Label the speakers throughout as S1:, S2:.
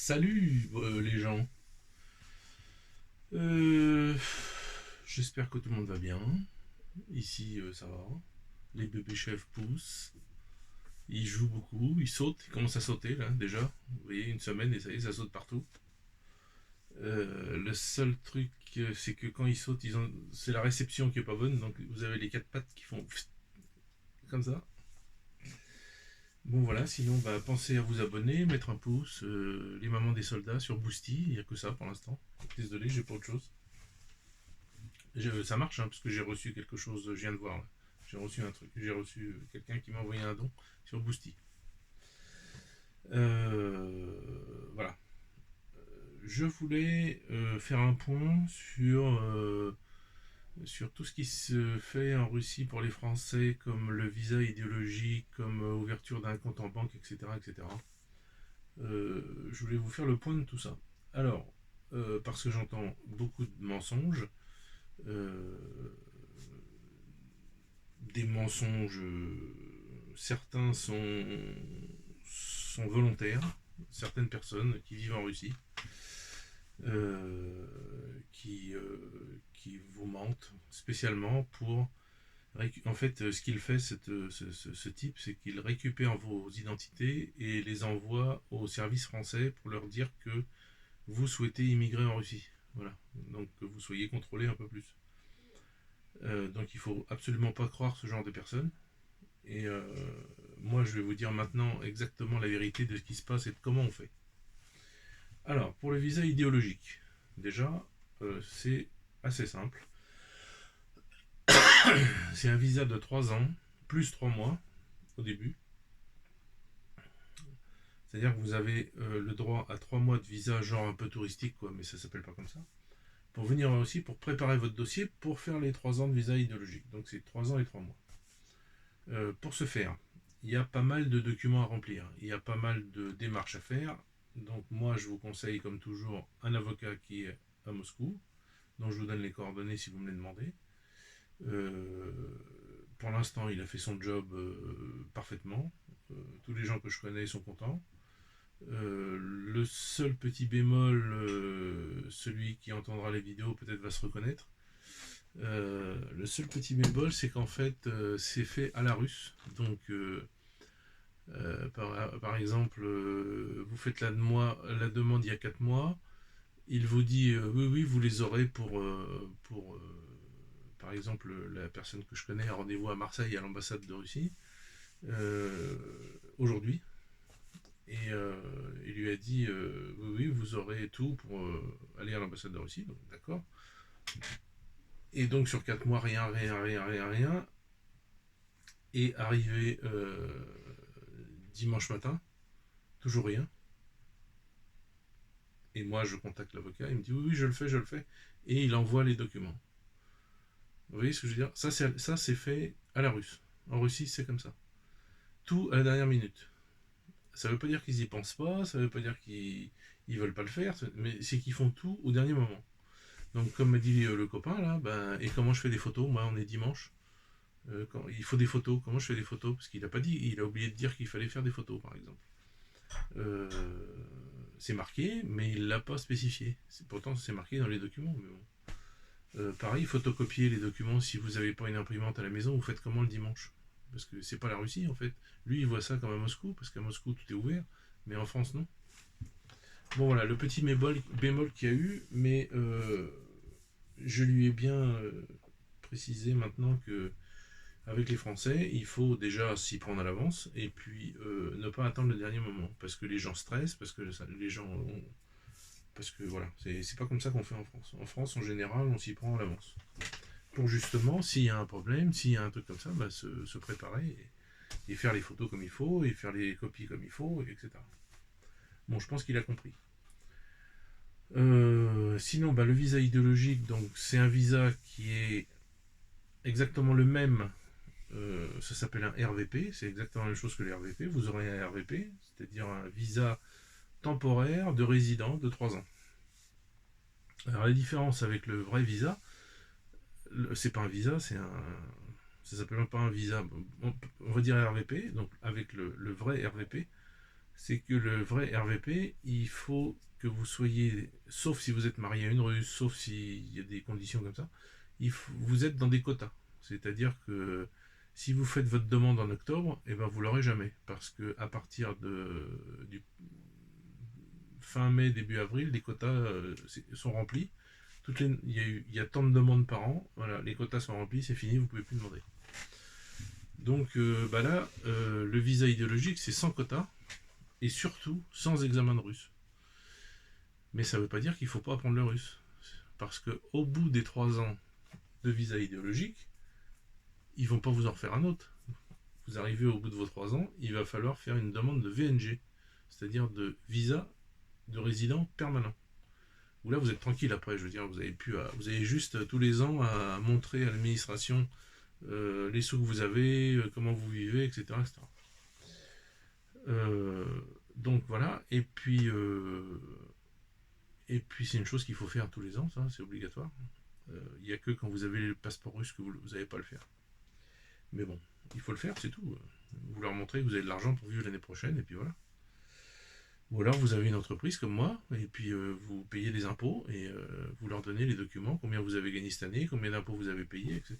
S1: Salut les gens. Euh, J'espère que tout le monde va bien. Ici ça va. Les bébés chefs poussent. Ils jouent beaucoup, ils sautent, ils commencent à sauter là déjà. Vous voyez, une semaine et ça y est, ça saute partout. Le seul truc, c'est que quand ils sautent, c'est la réception qui est pas bonne. Donc vous avez les quatre pattes qui font comme ça. Bon voilà, sinon bah, pensez à vous abonner, mettre un pouce, les mamans des soldats sur Boosty, il n'y a que ça pour l'instant. Désolé, j'ai pas autre chose. Ça marche, hein, parce que j'ai reçu quelque chose, je viens de voir. Là. J'ai reçu un truc, j'ai reçu quelqu'un qui m'a envoyé un don sur Boosty. Voilà. Je voulais faire un point sur tout ce qui se fait en Russie pour les Français, comme le visa idéologique, comme ouverture d'un compte en banque, etc. etc. Je voulais vous faire le point de tout ça. Alors, parce que j'entends beaucoup de mensonges, euh, des mensonges, certains sont volontaires, certaines personnes qui vivent en Russie, euh, qui vous mentent spécialement pour... En fait, ce qu'il fait, ce type, c'est qu'il récupère vos identités et les envoie au service français pour leur dire que vous souhaitez immigrer en Russie. Voilà. Donc que vous soyez contrôlé un peu plus. Donc il faut absolument pas croire ce genre de personnes. Et moi, je vais vous dire maintenant exactement la vérité de ce qui se passe et de comment on fait. Alors, pour le visa idéologique, déjà, c'est assez simple. C'est un visa de 3 ans, plus 3 mois au début. C'est-à-dire que vous avez le droit à 3 mois de visa, genre un peu touristique, quoi, mais ça s'appelle pas comme ça. Pour venir aussi, pour préparer votre dossier, pour faire les 3 ans de visa idéologique. Donc c'est 3 ans et 3 mois. Pour ce faire, il y a pas mal de documents à remplir, il y a pas mal de démarches à faire. Donc moi, je vous conseille, comme toujours, un avocat qui est à Moscou, dont je vous donne les coordonnées si vous me les demandez. Euh, pour l'instant, il a fait son job parfaitement. Tous les gens que je connais sont contents. Le seul petit bémol, celui qui entendra les vidéos peut-être va se reconnaître. Le seul petit bémol, c'est qu'en fait, c'est fait à la russe. Donc, par exemple, vous faites la demande il y a 4 mois. Il vous dit oui, oui, vous les aurez pour par exemple, la personne que je connais a rendez-vous à Marseille à l'ambassade de Russie euh, aujourd'hui. Et il lui a dit oui, oui, vous aurez tout pour aller à l'ambassade de Russie. Donc, d'accord. Et donc, sur 4 mois, rien, rien, rien, rien, rien. Et arrivé dimanche matin, toujours rien. Et moi, je contacte l'avocat. Il me dit oui, oui, je le fais, je le fais. Et il envoie les documents. Vous voyez ce que je veux dire? Ça, c'est fait à la russe. En Russie, c'est comme ça. Tout à la dernière minute. Ça veut pas dire qu'ils y pensent pas, ça veut pas dire qu'ils veulent pas le faire, mais c'est qu'ils font tout au dernier moment. Donc, comme m'a dit le copain là, ben, et comment je fais des photos? Moi, on est dimanche. Il faut des photos. Comment je fais des photos? Parce qu'il a pas dit, il a oublié de dire qu'il fallait faire des photos, par exemple. Euh, c'est marqué, mais il l'a pas spécifié. Pourtant, c'est marqué dans les documents. Mais bon. Pareil, photocopier les documents. Si vous n'avez pas une imprimante à la maison, vous faites comment le dimanche? Parce que c'est pas la Russie en fait. Lui, il voit ça comme à Moscou, parce qu'à Moscou tout est ouvert, mais en France non. Bon voilà, le petit bémol qu'il y a eu, mais je lui ai bien précisé maintenant que avec les Français, il faut déjà s'y prendre à l'avance et puis ne pas attendre le dernier moment, parce que les gens stressent, parce que les gens parce que voilà, c'est pas comme ça qu'on fait en France. En France, en général, on s'y prend à l'avance. Pour justement, s'il y a un problème, s'il y a un truc comme ça, bah, se préparer et faire les photos comme il faut, et faire les copies comme il faut, etc. Bon, je pense qu'il a compris. Sinon, bah, le visa idéologique, donc c'est un visa qui est exactement le même. Ça s'appelle un RVP, c'est exactement la même chose que le RVP. Vous aurez un RVP, c'est-à-dire un visa temporaire de résident de 3 ans. Alors la différence avec le vrai visa, c'est pas un visa, ça s'appelle même pas un visa. On va dire RVP, donc avec le vrai RVP, c'est que le vrai RVP, il faut que vous soyez, sauf si vous êtes marié à une Russe, sauf s'il y a des conditions comme ça, vous êtes dans des quotas. C'est-à-dire que si vous faites votre demande en octobre, et ben vous l'aurez jamais. Parce que à partir du fin mai, début avril, les quotas sont remplis. Il y a tant de demandes par an, voilà, les quotas sont remplis, c'est fini, vous ne pouvez plus demander. Donc là, le visa idéologique, c'est sans quota, et surtout sans examen de russe. Mais ça ne veut pas dire qu'il ne faut pas apprendre le russe. Parce qu'au bout des 3 ans de visa idéologique, ils ne vont pas vous en refaire un autre. Vous arrivez au bout de vos 3 ans, il va falloir faire une demande de VNG, c'est-à-dire de visa de résident permanent. Où là, vous êtes tranquille après, je veux dire, vous avez juste tous les ans à montrer à l'administration les sous que vous avez, comment vous vivez, etc. etc. Donc voilà, et puis c'est une chose qu'il faut faire tous les ans, ça, c'est obligatoire. Il n'y a que quand vous avez le passeport russe que vous n'allez pas le faire. Mais bon, il faut le faire, c'est tout. Vous leur montrez que vous avez de l'argent pour vivre l'année prochaine, et puis voilà. Ou alors vous avez une entreprise comme moi, et puis vous payez des impôts, et vous leur donnez les documents, combien vous avez gagné cette année, combien d'impôts vous avez payé, etc.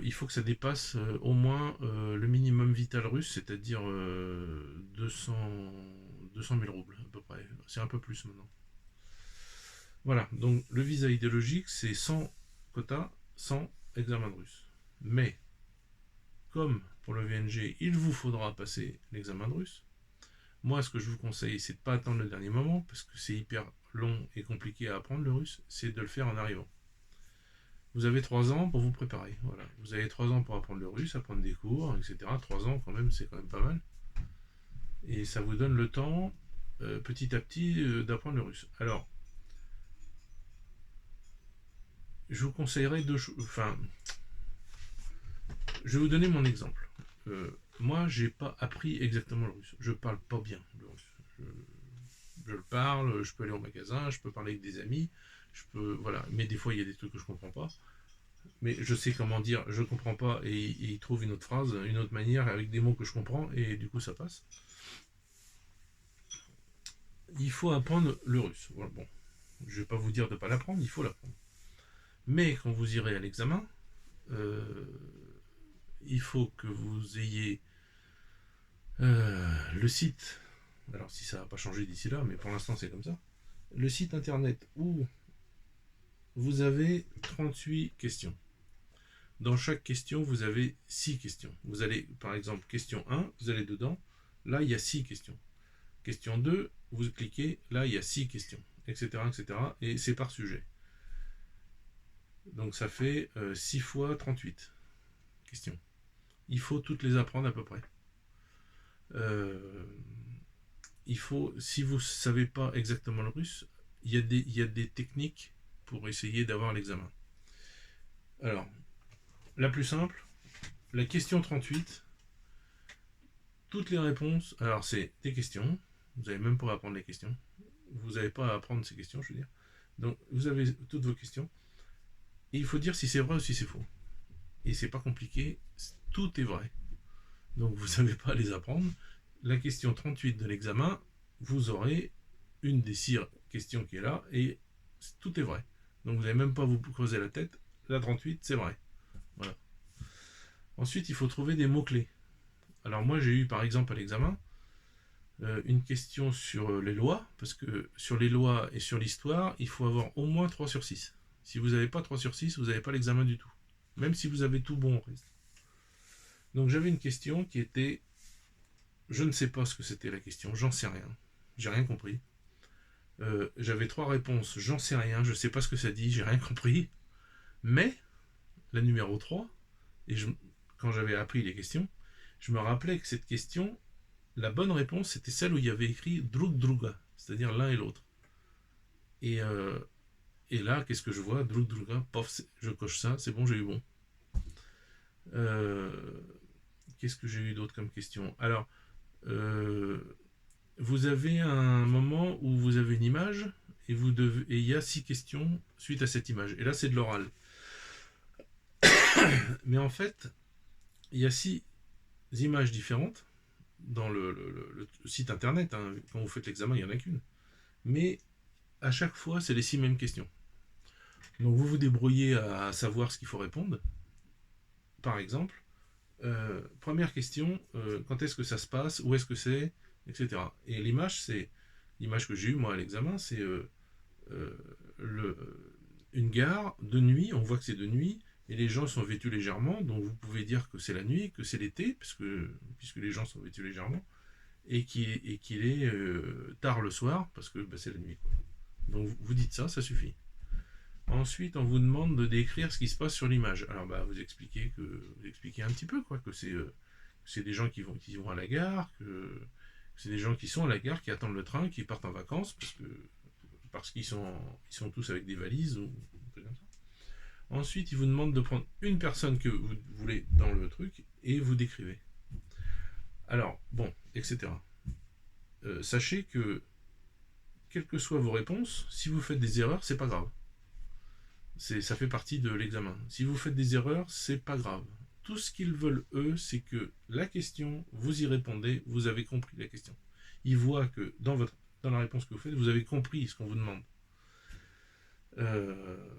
S1: Il faut que ça dépasse au moins le minimum vital russe, c'est-à-dire 200 000 roubles à peu près. C'est un peu plus maintenant. Voilà, donc le visa idéologique, c'est sans quota, sans examen de russe. Mais, comme pour le VNG, il vous faudra passer l'examen de russe, moi, ce que je vous conseille, c'est de ne pas attendre le dernier moment, parce que c'est hyper long et compliqué à apprendre le russe, c'est de le faire en arrivant. Vous avez 3 ans pour vous préparer. Voilà. Vous avez 3 ans pour apprendre le russe, apprendre des cours, etc. 3 ans, quand même, c'est quand même pas mal. Et ça vous donne le temps, petit à petit, d'apprendre le russe. Alors, je vous conseillerais deux choses. Enfin, je vais vous donner mon exemple. Moi, j'ai pas appris exactement le russe. Je parle pas bien le russe. Je le parle, je peux aller au magasin, je peux parler avec des amis, voilà. Mais des fois, il y a des trucs que je comprends pas. Mais je sais comment dire, je comprends pas, et il trouve une autre phrase, une autre manière, avec des mots que je comprends, et du coup, ça passe. Il faut apprendre le russe. Voilà, bon, je vais pas vous dire de pas l'apprendre, il faut l'apprendre. Mais quand vous irez à l'examen, il faut que vous ayez le site, alors si ça n'a pas changé d'ici là, mais pour l'instant c'est comme ça, le site internet où vous avez 38 questions. Dans chaque question, vous avez 6 questions. Vous allez, par exemple, question 1, vous allez dedans, là il y a 6 questions. Question 2, vous cliquez, là il y a 6 questions, etc. etc. et c'est par sujet. Donc ça fait 6 fois 38 questions. Il faut toutes les apprendre à peu près. Il faut, si vous ne savez pas exactement le russe, il y a des techniques pour essayer d'avoir l'examen. Alors, la plus simple, la question 38, toutes les réponses, alors c'est des questions, vous n'avez même pas à apprendre les questions, vous n'avez pas à apprendre ces questions, je veux dire. Donc, vous avez toutes vos questions, et il faut dire si c'est vrai ou si c'est faux. Et c'est pas compliqué, tout est vrai. Donc, vous n'avez pas à les apprendre. La question 38 de l'examen, vous aurez une des 6 questions qui est là, et tout est vrai. Donc, vous n'avez même pas à vous creuser la tête, la 38, c'est vrai. Voilà. Ensuite, il faut trouver des mots-clés. Alors moi, j'ai eu par exemple à l'examen une question sur les lois, parce que sur les lois et sur l'histoire, il faut avoir au moins 3 sur 6. Si vous n'avez pas 3 sur 6, vous n'avez pas l'examen du tout. Même si vous avez tout bon au reste. Donc j'avais une question qui était, je ne sais pas ce que c'était la question, j'en sais rien. J'ai rien compris. J'avais 3 réponses, j'en sais rien, je ne sais pas ce que ça dit, j'ai rien compris. Mais la numéro 3, et quand j'avais appris les questions, je me rappelais que cette question, la bonne réponse, c'était celle où il y avait écrit drug druga, c'est-à-dire l'un et l'autre. Et là, qu'est-ce que je vois? Drug druga, pof, je coche ça, c'est bon, j'ai eu bon. Qu'est-ce que j'ai eu d'autre comme question? Alors, vous avez un moment où vous avez une image, et il y a 6 questions suite à cette image. Et là, c'est de l'oral. Mais en fait, il y a 6 images différentes, dans le site internet, hein. Quand vous faites l'examen, il n'y en a qu'une. Mais à chaque fois, c'est les 6 mêmes questions. Donc vous vous débrouillez à savoir ce qu'il faut répondre. Par exemple, première question, quand est-ce que ça se passe, où est-ce que c'est, etc. Et l'image que j'ai eue moi à l'examen, c'est euh, le, une gare de nuit, on voit que c'est de nuit, et les gens sont vêtus légèrement, donc vous pouvez dire que c'est la nuit, que c'est l'été, puisque les gens sont vêtus légèrement, et qu'il est tard le soir, parce que bah, c'est la nuit. Donc vous dites ça, ça suffit. Ensuite, on vous demande de décrire ce qui se passe sur l'image. Alors, bah, vous expliquez un petit peu, quoi, que c'est des gens qui vont à la gare, que c'est des gens qui sont à la gare, qui attendent le train, qui partent en vacances, parce qu'ils sont tous avec des valises ou un truc comme ça. Ensuite, ils vous demandent de prendre une personne que vous voulez dans le truc et vous décrivez. Alors, bon, etc. Sachez que, quelles que soient vos réponses, si vous faites des erreurs, c'est pas grave. Ça fait partie de l'examen. Si vous faites des erreurs, c'est pas grave. Tout ce qu'ils veulent, eux, c'est que la question, vous y répondez, vous avez compris la question. Ils voient que dans la réponse que vous faites, vous avez compris ce qu'on vous demande. Euh,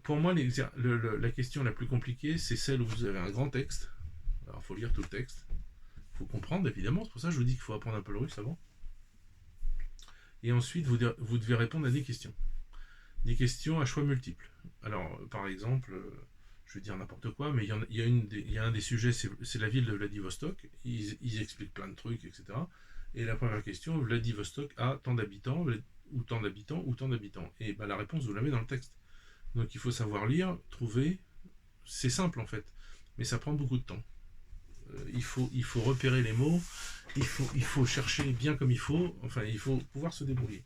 S1: pour moi, la question la plus compliquée, c'est celle où vous avez un grand texte. Alors, il faut lire tout le texte. Il faut comprendre, évidemment. C'est pour ça que je vous dis qu'il faut apprendre un peu le russe avant. Et ensuite, vous devez répondre à des questions. Des questions à choix multiples. Alors, par exemple, je vais dire n'importe quoi, mais il y a un des sujets, c'est la ville de Vladivostok. Ils expliquent plein de trucs, etc. Et la première question, Vladivostok a tant d'habitants, ou tant d'habitants, ou tant d'habitants. Et ben, la réponse, vous l'avez dans le texte. Donc il faut savoir lire, trouver. C'est simple en fait, mais ça prend beaucoup de temps. Il faut repérer les mots, il faut chercher bien comme il faut, enfin il faut pouvoir se débrouiller.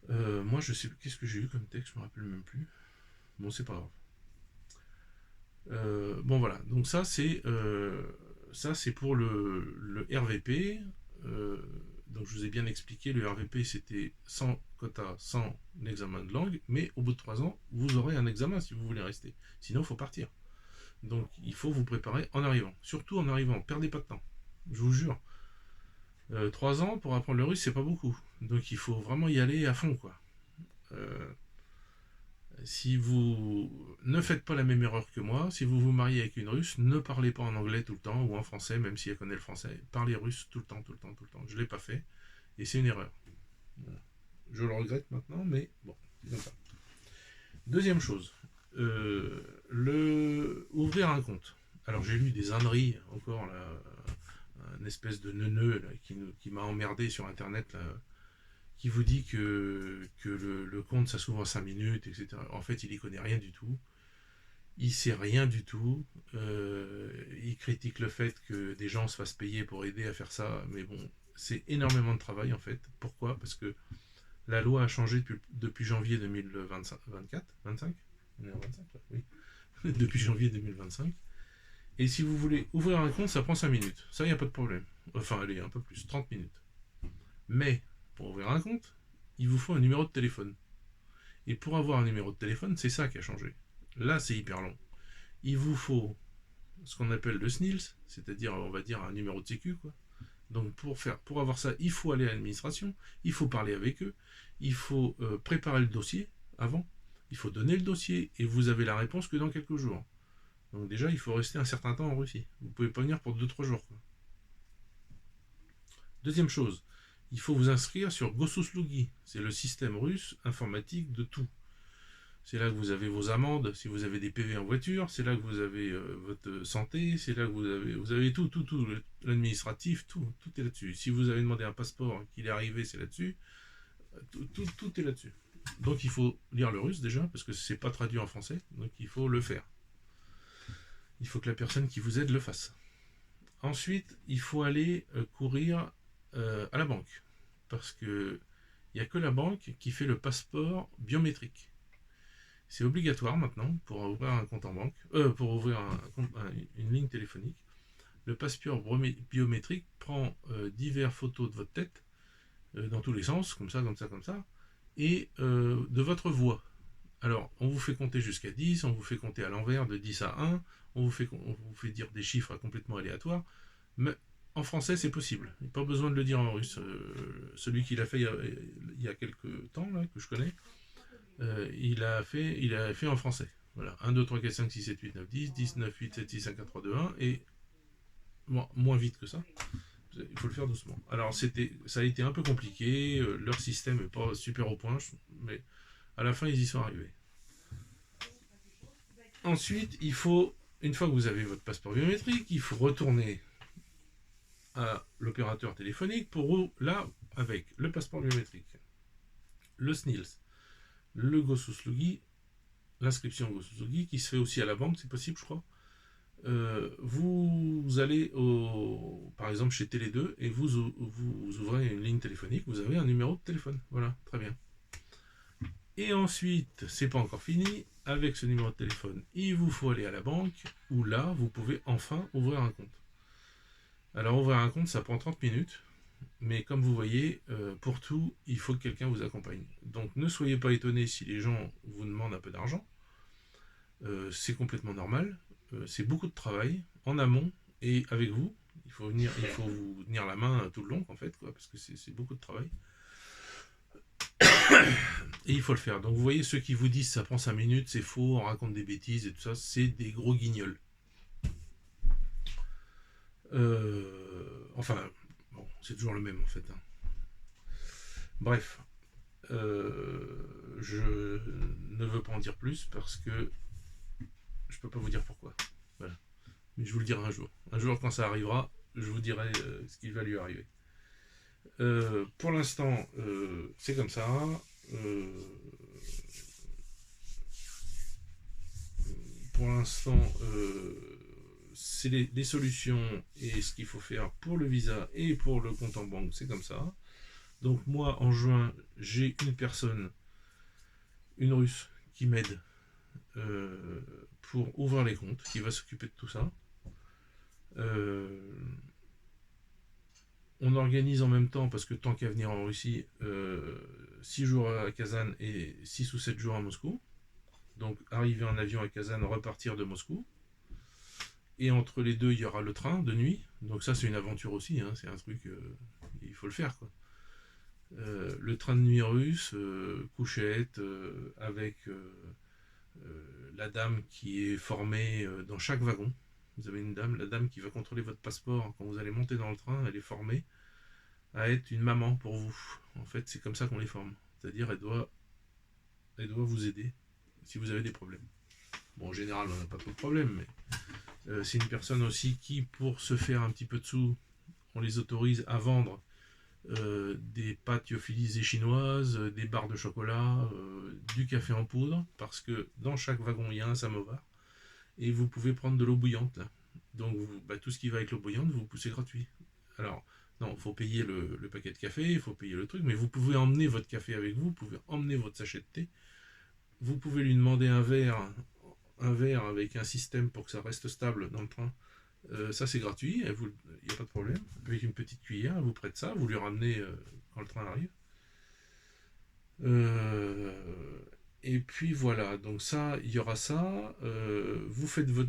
S1: Moi je sais qu'est-ce que j'ai eu comme texte, je me rappelle même plus. Bon c'est pas grave. Bon voilà, donc ça c'est pour le RVP. Donc je vous ai bien expliqué, le RVP c'était sans quota, sans examen de langue, mais au bout de 3 ans, vous aurez un examen si vous voulez rester. Sinon, il faut partir. Donc il faut vous préparer en arrivant. Surtout en arrivant, perdez pas de temps. Je vous jure. 3 ans pour apprendre le russe, c'est pas beaucoup. Donc il faut vraiment y aller à fond, quoi. Euh, Si vous ne faites pas la même erreur que moi, si vous vous mariez avec une russe, ne parlez pas en anglais tout le temps ou en français, même si elle connaît le français. Parlez russe tout le temps, tout le temps, tout le temps. Je ne l'ai pas fait et c'est une erreur. Voilà. Je le regrette maintenant, mais bon, c'est comme ça. Deuxième chose, ouvrir un compte. Alors j'ai lu des âneries encore là, un espèce de neuneu là, qui m'a emmerdé sur internet là, qui vous dit que le compte ça s'ouvre en 5 minutes, etc. En fait, il y connaît rien du tout. Il sait rien du tout. Il critique le fait que des gens se fassent payer pour aider à faire ça, mais bon, c'est énormément de travail en fait. Pourquoi? Parce que la loi a changé depuis janvier 2025, 25. On est en 25 là, oui. Depuis janvier 2025. Et si vous voulez ouvrir un compte, ça prend 5 minutes. Ça, il n'y a pas de problème. Enfin, allez, un peu plus, 30 minutes. Mais, pour ouvrir un compte, il vous faut un numéro de téléphone. Et pour avoir un numéro de téléphone, c'est ça qui a changé. Là, c'est hyper long. Il vous faut ce qu'on appelle le SNILS, c'est-à-dire, on va dire, un numéro de sécu, quoi. Donc, pour avoir ça, il faut aller à l'administration, il faut parler avec eux, il faut préparer le dossier avant, il faut donner le dossier, et vous avez la réponse que dans quelques jours. Donc déjà, il faut rester un certain temps en Russie. Vous ne pouvez pas venir pour 2-3 jours, quoi. Deuxième chose, il faut vous inscrire sur Gosuslugi. C'est le système russe informatique de tout. C'est là que vous avez vos amendes, si vous avez des PV en voiture, c'est là que vous avez votre santé, c'est là que vous avez tout, l'administratif, tout est là-dessus. Si vous avez demandé un passeport, qu'il est arrivé, c'est là-dessus. Tout est là-dessus. Donc il faut lire le russe déjà, parce que c'est pas traduit en français, donc il faut le faire. Il faut que la personne qui vous aide le fasse. Ensuite, il faut aller courir à la banque, parce que il n'y a que la banque qui fait le passeport biométrique. C'est obligatoire maintenant pour ouvrir un compte en banque, pour ouvrir une ligne téléphonique. Le passeport biométrique prend diverses photos de votre tête dans tous les sens, comme ça, et de votre voix. Alors, on vous fait compter jusqu'à 10, on vous fait compter à l'envers de 10 à 1, on vous fait dire des chiffres complètement aléatoires, mais en français, c'est possible. Il n'y a pas besoin de le dire en russe. Celui qui l'a fait il y a quelques temps, là, que je connais, il a fait en français. Voilà, 1, 2, 3, 4, 5, 6, 7, 8, 9, 10, 10, 9, 8, 7, 6, 5, 4, 3, 2, 1, et moins vite que ça. Il faut le faire doucement. Alors, ça a été un peu compliqué, leur système n'est pas super au point, mais à la fin, ils y sont arrivés. Ensuite, une fois que vous avez votre passeport biométrique, il faut retourner à l'opérateur téléphonique là, avec le passeport biométrique, le SNILS, le Gosuslugi, l'inscription Gosuslugi, qui se fait aussi à la banque, c'est possible, je crois. Vous allez par exemple chez Télé2 et vous ouvrez une ligne téléphonique, vous avez un numéro de téléphone. Voilà, très bien. Et ensuite, c'est pas encore fini, avec ce numéro de téléphone, il vous faut aller à la banque, où là, vous pouvez enfin ouvrir un compte. Alors ouvrir un compte, ça prend 30 minutes, mais comme vous voyez, pour tout, il faut que quelqu'un vous accompagne. Donc ne soyez pas étonnés si les gens vous demandent un peu d'argent, c'est complètement normal, c'est beaucoup de travail, en amont, et avec vous, il faut vous tenir la main tout le long, en fait, quoi, parce que c'est beaucoup de travail. Et il faut le faire. Donc vous voyez, ceux qui vous disent ça prend 5 minutes, c'est faux, on raconte des bêtises et tout ça, c'est des gros guignols. Enfin, bon, c'est toujours le même en fait. Hein. Bref, je ne veux pas en dire plus parce que je peux pas vous dire pourquoi. Voilà. Mais je vous le dirai un jour. Un jour, quand ça arrivera, je vous dirai ce qui va lui arriver. Pour l'instant, c'est comme ça. Pour l'instant, c'est les solutions et ce qu'il faut faire pour le visa et pour le compte en banque, c'est comme ça. Donc moi, en juin, j'ai une personne, une Russe, qui m'aide pour ouvrir les comptes, qui va s'occuper de tout ça. On organise en même temps, parce que tant qu'à venir en Russie, 6 jours à Kazan et 6 ou 7 jours à Moscou. Donc arriver en avion à Kazan, repartir de Moscou. Et entre les deux, il y aura le train de nuit. Donc ça, c'est une aventure aussi. Hein. C'est un truc, il faut le faire, quoi. Le train de nuit russe, couchette, avec la dame qui est formée dans chaque wagon. Vous avez la dame qui va contrôler votre passeport quand vous allez monter dans le train, elle est formée à être une maman pour vous. En fait, c'est comme ça qu'on les forme. C'est-à-dire, elle doit vous aider si vous avez des problèmes. Bon, en général, on n'a pas trop de problèmes, mais c'est une personne aussi qui, pour se faire un petit peu de sous, on les autorise à vendre des pâtes lyophilisées chinoises, des barres de chocolat, du café en poudre, parce que dans chaque wagon, il y a un samovar, et vous pouvez prendre de l'eau bouillante, là. Donc, tout ce qui va avec l'eau bouillante, vous poussez gratuit. Alors, non, il faut payer le paquet de café, il faut payer le truc, mais vous pouvez emmener votre café avec vous, vous pouvez emmener votre sachet de thé, vous pouvez lui demander un verre avec un système pour que ça reste stable dans le train. Ça c'est gratuit, il n'y a pas de problème. Avec une petite cuillère, elle vous prête ça, vous lui ramenez quand le train arrive. Et puis voilà, donc ça, il y aura ça.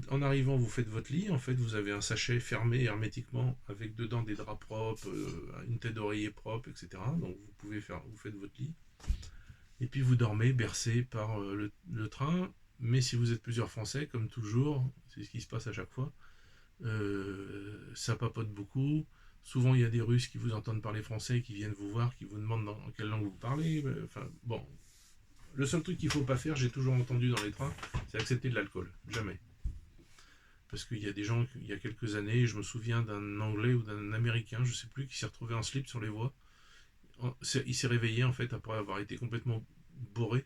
S1: En arrivant, vous faites votre lit. En fait, vous avez un sachet fermé hermétiquement avec dedans des draps propres, une tête d'oreiller propre, etc. Donc vous faites votre lit. Et puis vous dormez bercé par le train. Mais si vous êtes plusieurs Français, comme toujours, c'est ce qui se passe à chaque fois, ça papote beaucoup. Souvent, il y a des Russes qui vous entendent parler français, qui viennent vous voir, qui vous demandent dans quelle langue vous parlez. Enfin, bon. Le seul truc qu'il ne faut pas faire, j'ai toujours entendu dans les trains, c'est accepter de l'alcool. Jamais. Parce qu'il y a des gens, il y a quelques années, je me souviens d'un Anglais ou d'un Américain, je ne sais plus, qui s'est retrouvé en slip sur les voies. Il s'est réveillé, en fait, après avoir été complètement bourré.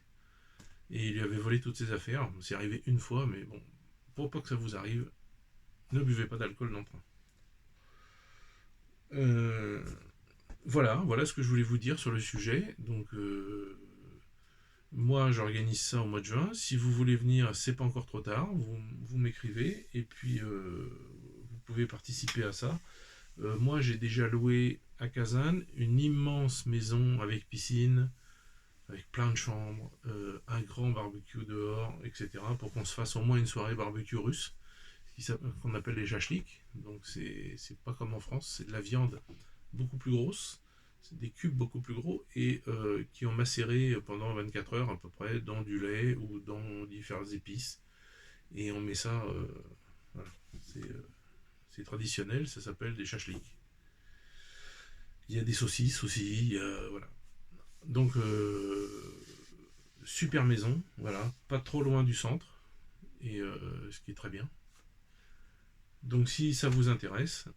S1: Et il lui avait volé toutes ses affaires. C'est arrivé une fois, mais bon, pour pas que ça vous arrive, ne buvez pas d'alcool dans le train. Voilà ce que je voulais vous dire sur le sujet. Donc, moi, j'organise ça au mois de juin. Si vous voulez venir, c'est pas encore trop tard. Vous m'écrivez et puis vous pouvez participer à ça. Moi, j'ai déjà loué à Kazan une immense maison avec piscine, avec plein de chambres, un grand barbecue dehors, etc. pour qu'on se fasse au moins une soirée barbecue russe, qu'on appelle les chachliks. Donc c'est pas comme en France, c'est de la viande beaucoup plus grosse, c'est des cubes beaucoup plus gros et qui ont macéré pendant 24 heures à peu près dans du lait ou dans différentes épices. Et on met ça, voilà, c'est traditionnel, ça s'appelle des chachliks. Il y a des saucisses aussi, voilà. Donc, super maison, voilà, pas trop loin du centre, et ce qui est très bien. Donc, si ça vous intéresse,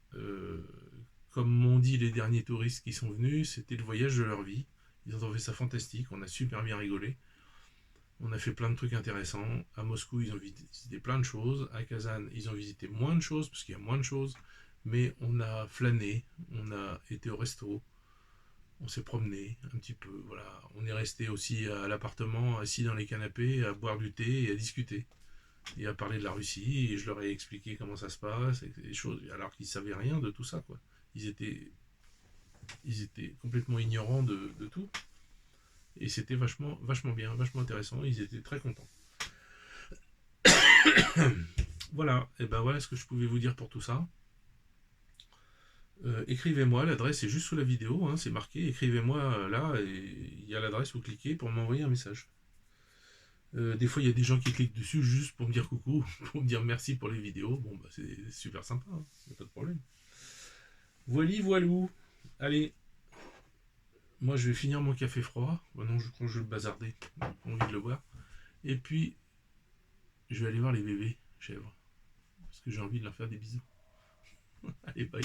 S1: comme m'ont dit les derniers touristes qui sont venus, c'était le voyage de leur vie. Ils ont trouvé ça fantastique, on a super bien rigolé. On a fait plein de trucs intéressants. À Moscou, ils ont visité plein de choses. À Kazan, ils ont visité moins de choses, parce qu'il y a moins de choses. Mais on a flâné, on a été au resto, on s'est promené un petit peu. Voilà. On est resté aussi à l'appartement, assis dans les canapés, à boire du thé et à discuter. Et à parler de la Russie. Et je leur ai expliqué comment ça se passe, et des choses, alors qu'ils ne savaient rien de tout ça, quoi. Ils étaient, ils étaient complètement ignorants de tout. Et c'était vachement, vachement bien, vachement intéressant. Ils étaient très contents. Voilà, et ben voilà ce que je pouvais vous dire pour tout ça. Écrivez-moi, l'adresse est juste sous la vidéo, hein, c'est marqué. Écrivez-moi là, et il y a l'adresse, vous cliquez pour m'envoyer un message. Des fois, il y a des gens qui cliquent dessus juste pour me dire coucou, pour me dire merci pour les vidéos. Bon, bah, c'est super sympa, hein, y a pas de problème. Voili, voilou. Allez, moi je vais finir mon café froid. Bon, non, je crois que je vais le bazarder, j'ai envie de le boire. Et puis, je vais aller voir les bébés chèvres, parce que j'ai envie de leur faire des bisous. Allez, bye.